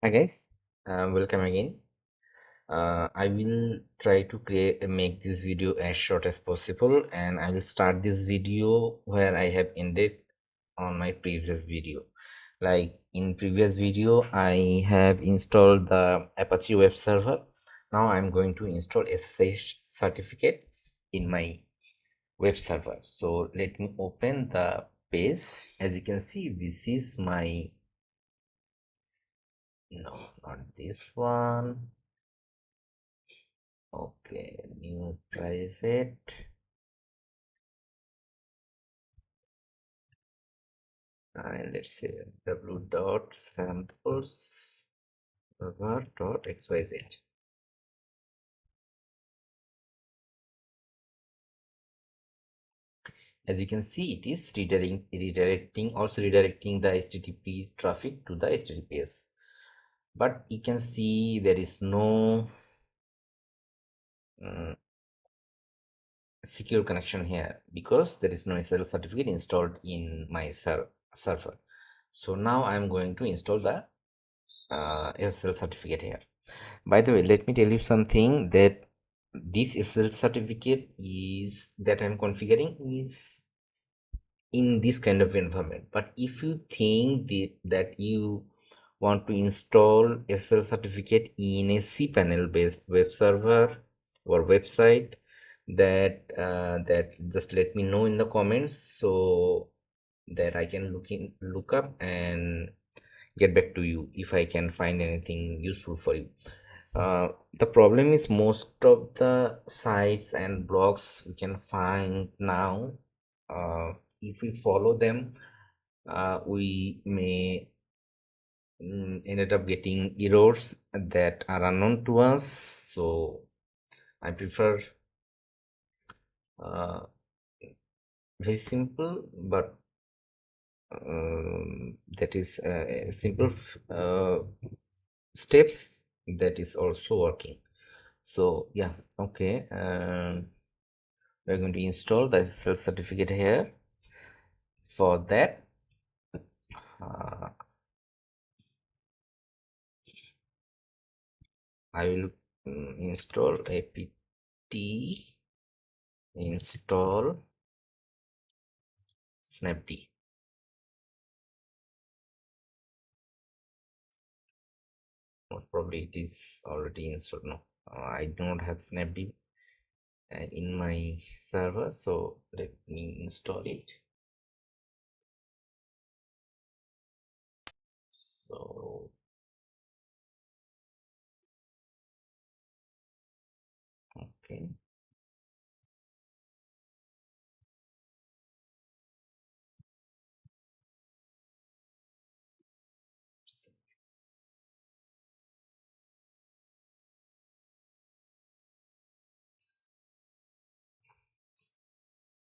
Hi guys, welcome again. I will try to make this video as short as possible, and I will start this video where I have ended on my previous video. Like in previous video, I have installed the Apache web server. Now I'm going to install SSL certificate in my web server. So let me open the page. As you can see, this is my no, not this one. Okay, new private, and let's say w dot samples dot xyz. As you can see, it is redirecting the HTTP traffic to the HTTPS. But you can see there is no secure connection here because there is no SSL certificate installed in my server. So now I'm going to install the SSL certificate here. By the way, let me tell you something, that this SSL certificate is that I'm configuring is in this kind of environment. But if you think that you want to install SSL certificate in a cPanel based web server or website, that just let me know in the comments so that I can look up and get back to you if I can find anything useful for you. The problem is most of the sites and blogs we can find now, if we follow them, we may ended up getting errors that are unknown to us. So I prefer uh, very simple, but that is simple steps that is also working. So yeah, okay, we're going to install the SSL certificate here. For that, uh, I will install apt install snapd. Most probably it is already installed. No, I do not have snapd in my server, so let me install it. So okay,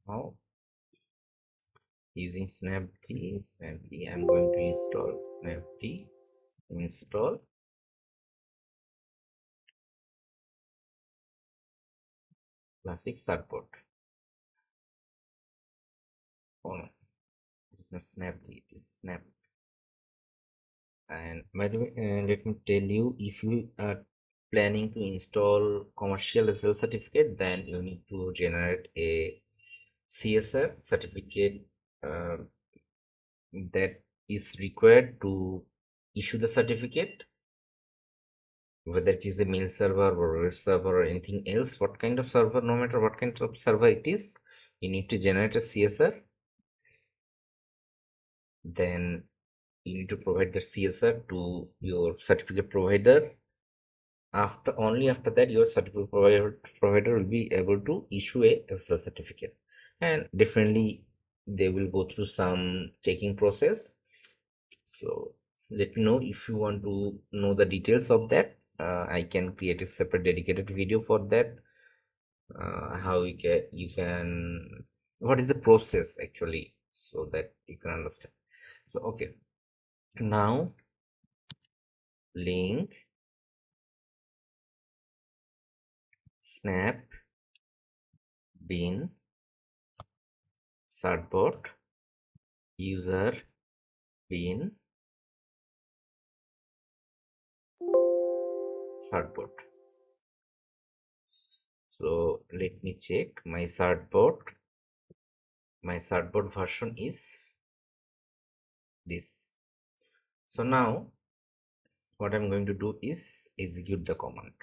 now using snapd, I'm going to install snapd install classic support. Oh no, it is not snapd, it is snap. And by the way, let me tell you, if you are planning to install commercial SSL certificate, then you need to generate a CSR certificate uh, that is required to issue the certificate, whether it is a mail server or web server or anything else, what kind of server, no matter what kind of server it is, you need to generate a CSR. Then you need to provide the CSR to your certificate provider. Only after that your certificate provider will be able to issue a SSL certificate, and definitely they will go through some checking process. So let me know if you want to know the details of that. I can create a separate dedicated video for that. How you can what is the process actually, so that you can understand. So okay, now link snap bin certbot user bin certbot. So let me check my certbot. My certbot version is this. So now what I'm going to do is execute the command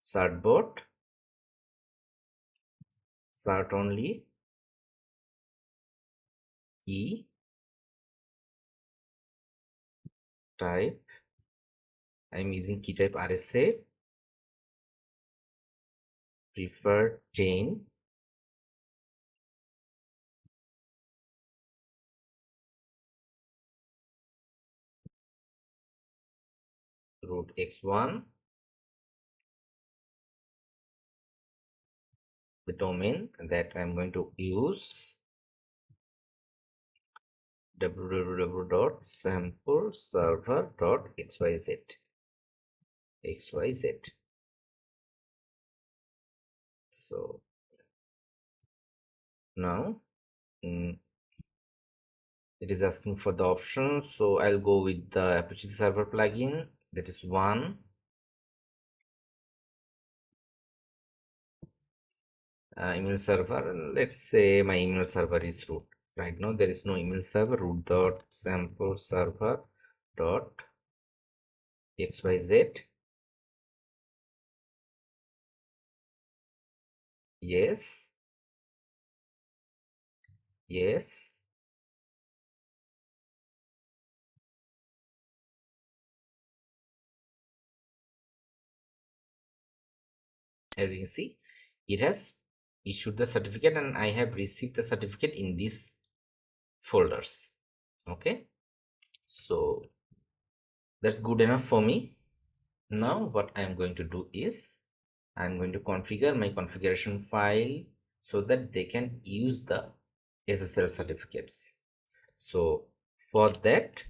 certbot cert only key type. I'm using key type RSA preferred chain root x1, the domain that I'm going to use www.sampleserver.xyz. So now it is asking for the options, so I'll go with the Apache server plugin, that is one. Email server, let's say my email server is root. Right now there is no email server. Root dot sample server dot xyz. Yes, yes. As you can see, it has issued the certificate and I have received the certificate in these folders. Okay, so that's good enough for me. Now what I am going to do is I'm going to configure my configuration file so that they can use the SSL certificates. So for that,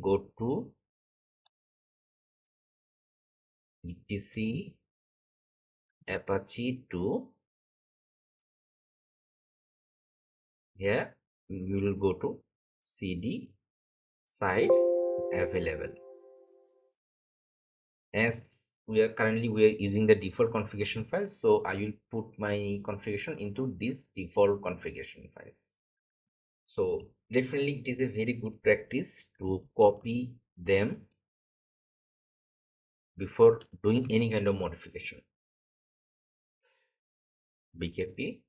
go to etc Apache 2. Here we will go to cd sites available. As we are using the default configuration files, so I will put my configuration into these default configuration files. So definitely it is a very good practice to copy them before doing any kind of modification. bkp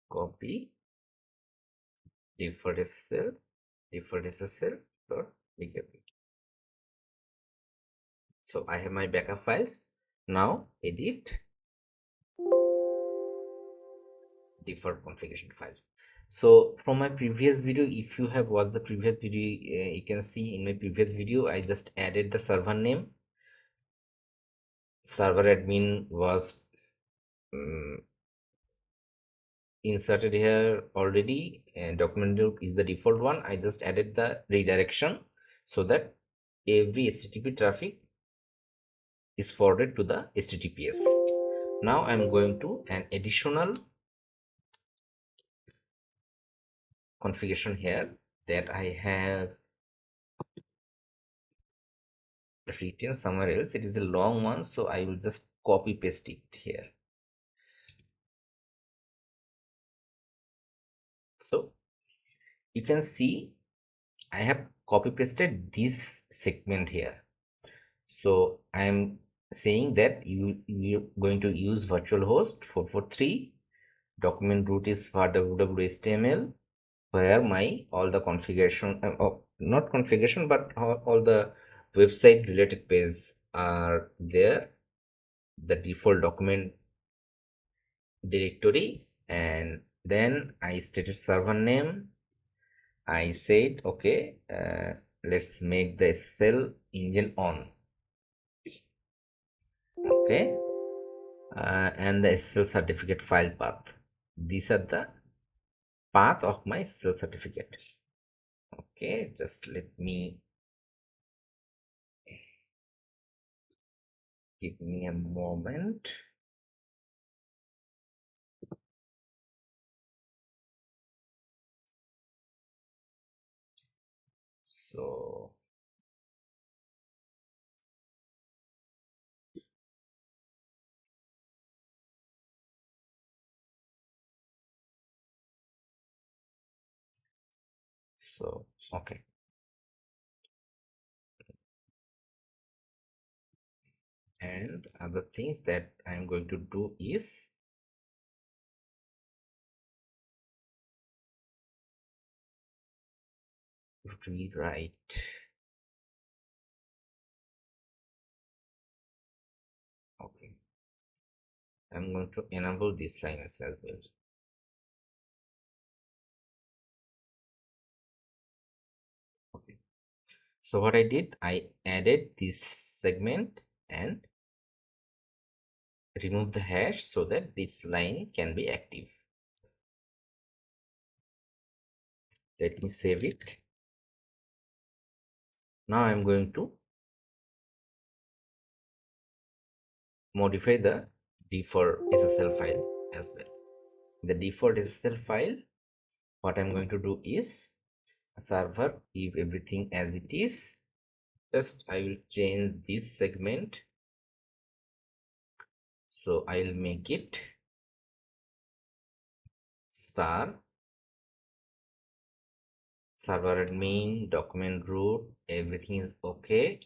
copy default SSL dot bkp. So I have my backup files. Now edit default configuration file. So from my previous video, if you have watched the previous video, you can see in my previous video I just added the server name. Server admin was inserted here already, and document group is the default one. I just added the redirection so that every HTTP traffic is forwarded to the HTTPS. Now I'm going to an additional configuration here that I have written somewhere else. It is a long one, so I will just copy paste it here. So you can see I have copy pasted this segment here. So I am saying that you're going to use virtual host 443. Document root is for www.html, where my all the configuration, not configuration, but all the website related pages are there. The default document directory, and then I stated server name. I said okay, let's make the SSL engine on. Okay, and the SSL certificate file path. These are the path of my SSL certificate. Okay, just let me give me a moment. So okay, and other things that I'm going to do is rewrite. Okay, I'm going to enable these lines as well. Okay, so what I did, I added this segment and remove the hash so that this line can be active. Let me save it. Now I'm going to modify the default SSL file as well. The default SSL file, what I'm going to do is server, leave everything as it is. Just I will change this segment, so I'll make it star server admin document root, everything is okay.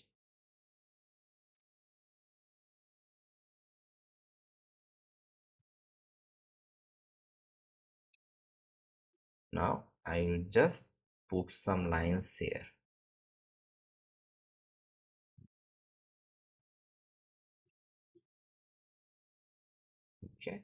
Now I will just put some lines here. Okay,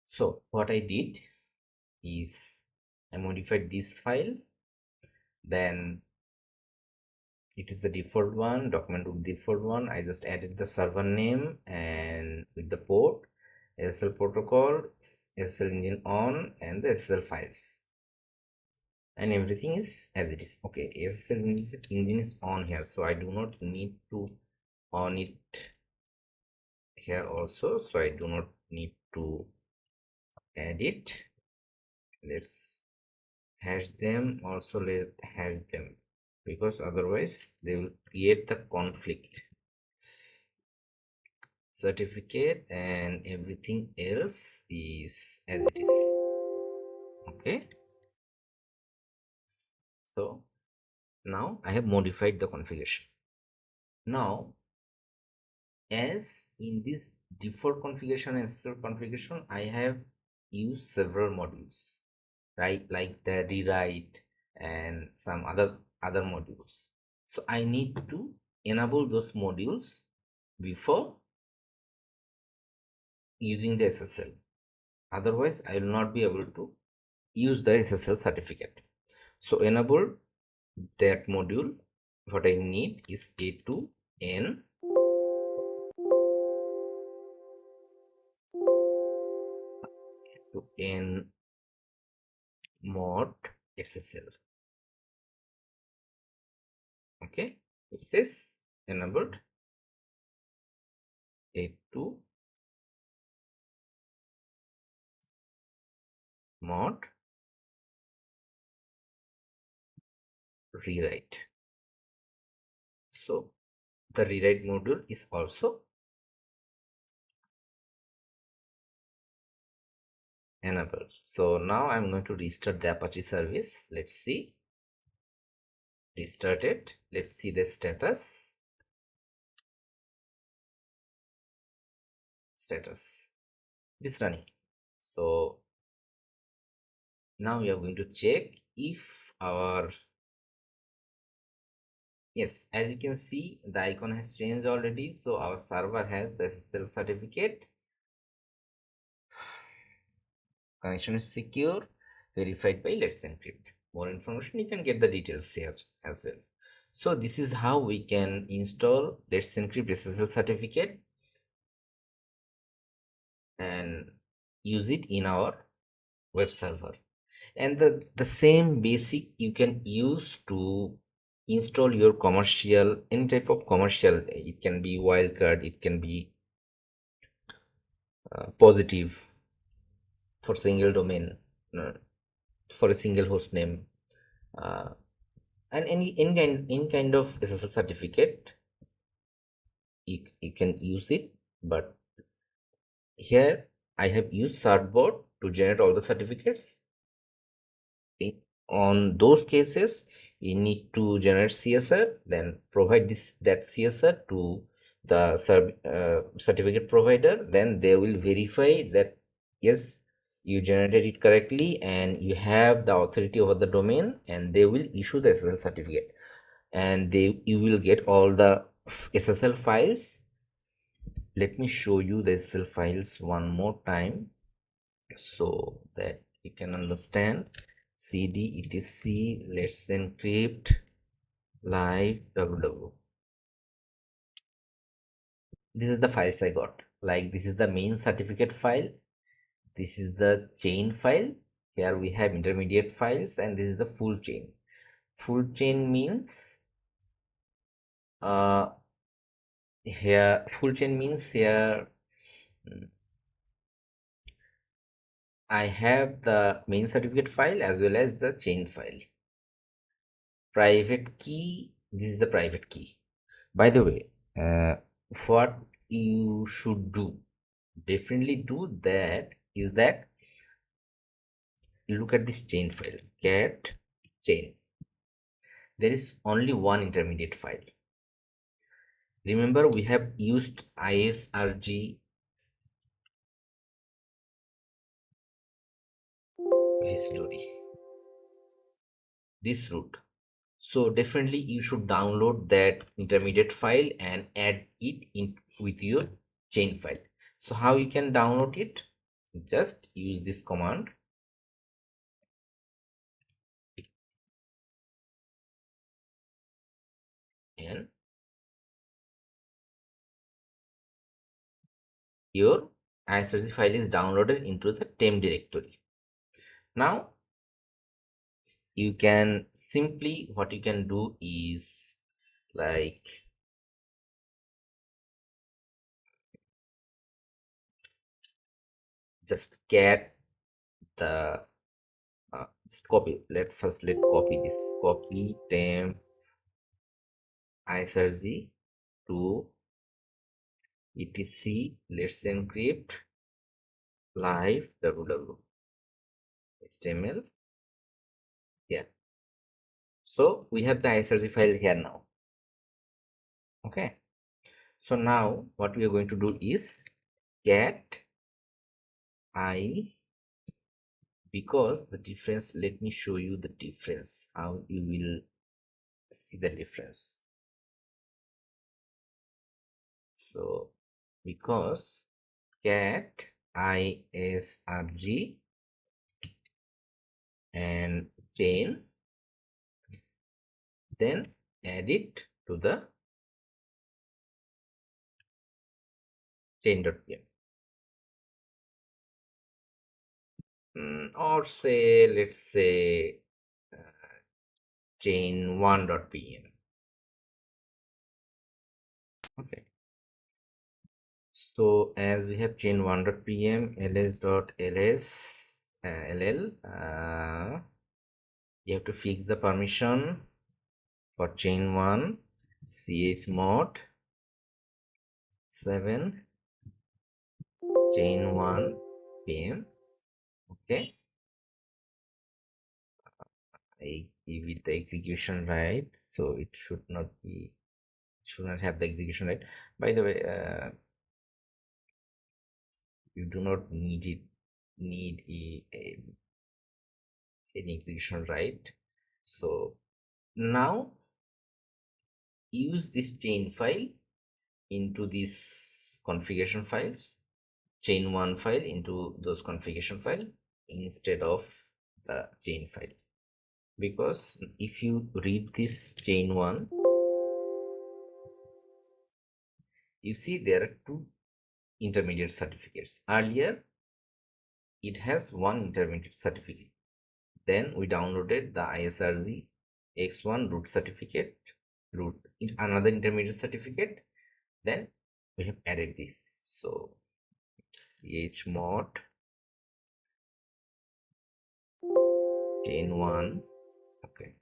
so what I did is I modified this file, then it is the default one, document with default one. I just added the server name and with the port, SSL protocol, SSL engine on, and the SSL files, and everything is as it is. Okay, SSL engine is on here, so I do not need to on it here also, so I do not need to add it. Let's hash them also, let hash them, because otherwise they will create the conflict. Certificate and everything else is as it is. Okay, so now I have modified the configuration. Now, as in this default configuration and SSL configuration, I have used several modules, right? Like the rewrite and some other modules. So I need to enable those modules before using the SSL. Otherwise, I will not be able to use the SSL certificate. So enable that module. What I need is a to n to n mod SSL. Okay, it says enabled a to mod rewrite. So the rewrite module is also enabled. So now I'm going to restart the Apache service. Let's see. Restart it. Let's see the status. It is running. So now we are going to check if our, yes, as you can see, the icon has changed already. So our server has the SSL certificate, connection is secure, verified by Let's Encrypt. More information, you can get the details here as well. So this is how we can install Let's Encrypt SSL certificate and use it in our web server. And the same basic you can use to install your commercial, any type of commercial. It can be wildcard, it can be positive for single domain, uh, for a single host name, uh, and any kind of SSL certificate, you can use it. But here I have used certbot to generate all the certificates. On those cases, you need to generate CSR, then provide that CSR to the certificate provider. Then they will verify that yes, you generated it correctly and you have the authority over the domain, and they will issue the SSL certificate, and you will get all the SSL files. Let me show you the SSL files one more time so that you can understand. cd etc, let's encrypt live www. This is the files I got. Like, this is the main certificate file, this is the chain file. Here we have intermediate files, and this is the full chain. Full chain means here full chain means here I have the main certificate file as well as the chain file. Private key, this is the private key. By the way, what you should do, definitely do that, is that look at this chain file, cat chain. There is only one intermediate file. Remember, we have used ISRG history, this root. So definitely you should download that intermediate file and add it in with your chain file. So how you can download it? Just use this command, and your SRC file is downloaded into the temp directory. Now you can simply, what you can do is, like, just get the just copy. Let copy this, copy temp SRC to etc, let's encrypt live www html. Yeah, so we have the SRC file here now. Okay, so now what we are going to do is get I, because the difference, let me show you the difference, how you will see the difference. So because cat isrg and chain, then add it to the chain.pm, or say, let's say chain 1.pm. Okay, so as we have chain 1.pm, ls.ls ll, you have to fix the permission for chain 1 chmod 7 chain 1 pm. Okay, I give it the execution right, so it should not have the execution right. By the way, you do not need any execution right. So now use this chain file into these configuration files, chain 1 file into those configuration file instead of the chain file, because if you read this chain 1, you see there are two intermediate certificates. Earlier it has one intermediate certificate, Then we downloaded the ISRC X1 root certificate, root another intermediate certificate. Then we have added this. So chmod chain 1. Okay.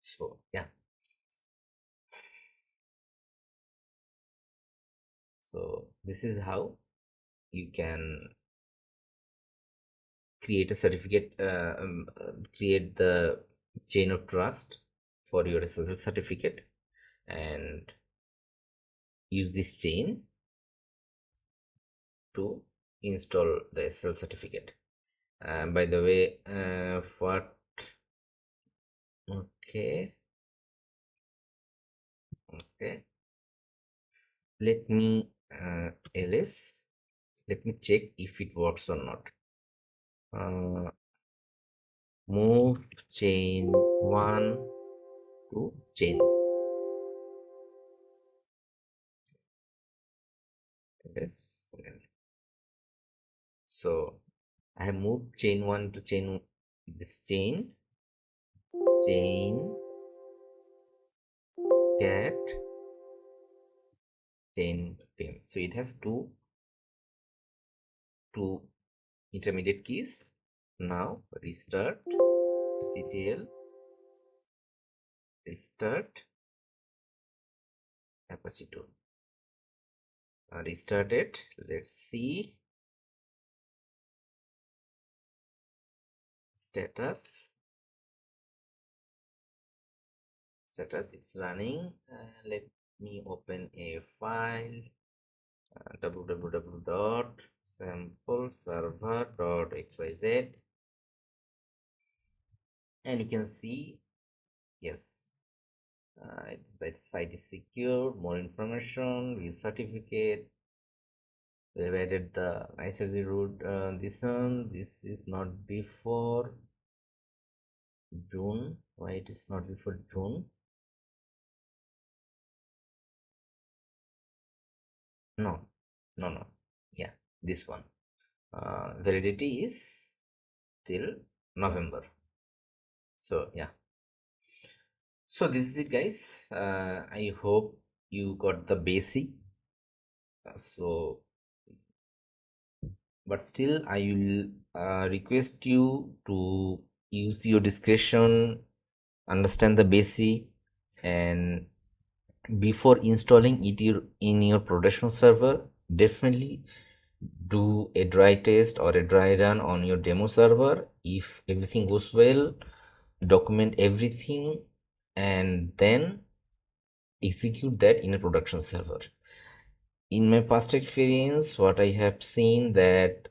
So yeah. So this is how you can create a certificate, create the chain of trust for your SSL certificate and use this chain to install the SSL certificate. By the way, what? Okay, okay. Let me ls. Let me check if it works or not. Move chain 1 to chain. Yes. So I have moved chain 1 to chain, this chain cat chain pin. So it has two intermediate keys. Now restart ctl, restart Apache 2. Restart it. Let's see status. It's running. Let me open a file, www.sampleserver.xyz, and you can see, yes, that site is secure. More information, view certificate. We have added the ISRC root. This is not before June. Why it is not before June? No. Yeah, this one. Validity is till November. So yeah. So this is it, guys. I hope you got the basic. So, but still, I will request you to use your discretion, understand the basic, and before installing it in your production server, definitely do a dry test or a dry run on your demo server. If everything goes well, document everything and then execute that in a production server. In my past experience, what I have seen that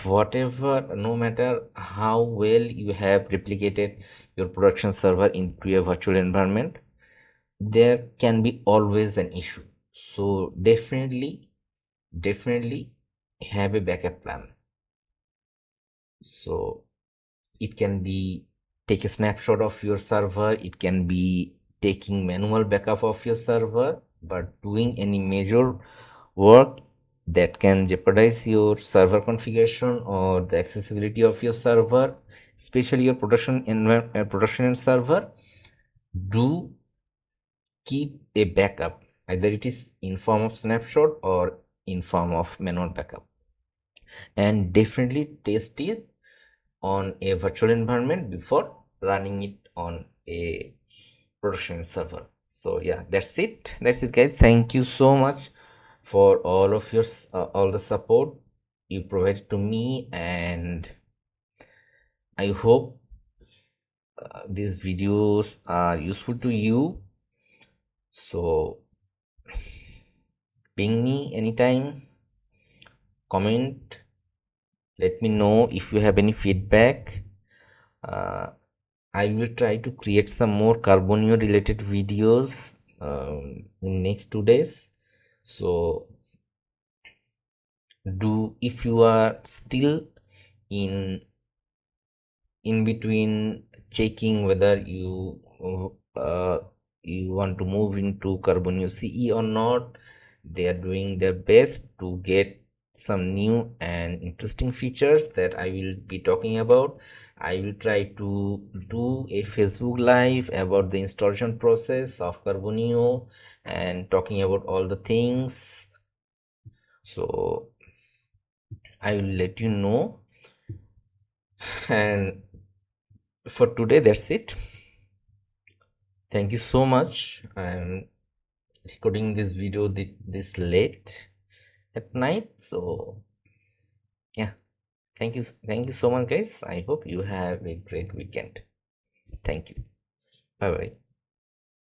whatever, no matter how well you have replicated your production server into a virtual environment, there can be always an issue. So definitely have a backup plan. So it can be take a snapshot of your server, it can be taking manual backup of your server, but doing any major work that can jeopardize your server configuration or the accessibility of your server, especially your production server, do keep a backup, either it is in form of snapshot or in form of manual backup, and definitely test it on a virtual environment before running it on a production server. So yeah, that's it guys. Thank you so much for all of your all the support you provided to me, and I hope these videos are useful to you. So ping me anytime, comment, let me know if you have any feedback. I will try to create some more Carbonio related videos in next 2 days. So if you are still in between checking whether you want to move into Carbonio CE or not, they are doing their best to get some new and interesting features that I will be talking about. I will try to do a Facebook live about the installation process of Carbonio and talking about all the things. So I will let you know, and for today that's it. Thank you so much. I'm recording this video this late at night, so yeah, thank you so much guys. I hope you have a great weekend. Thank you. Bye bye.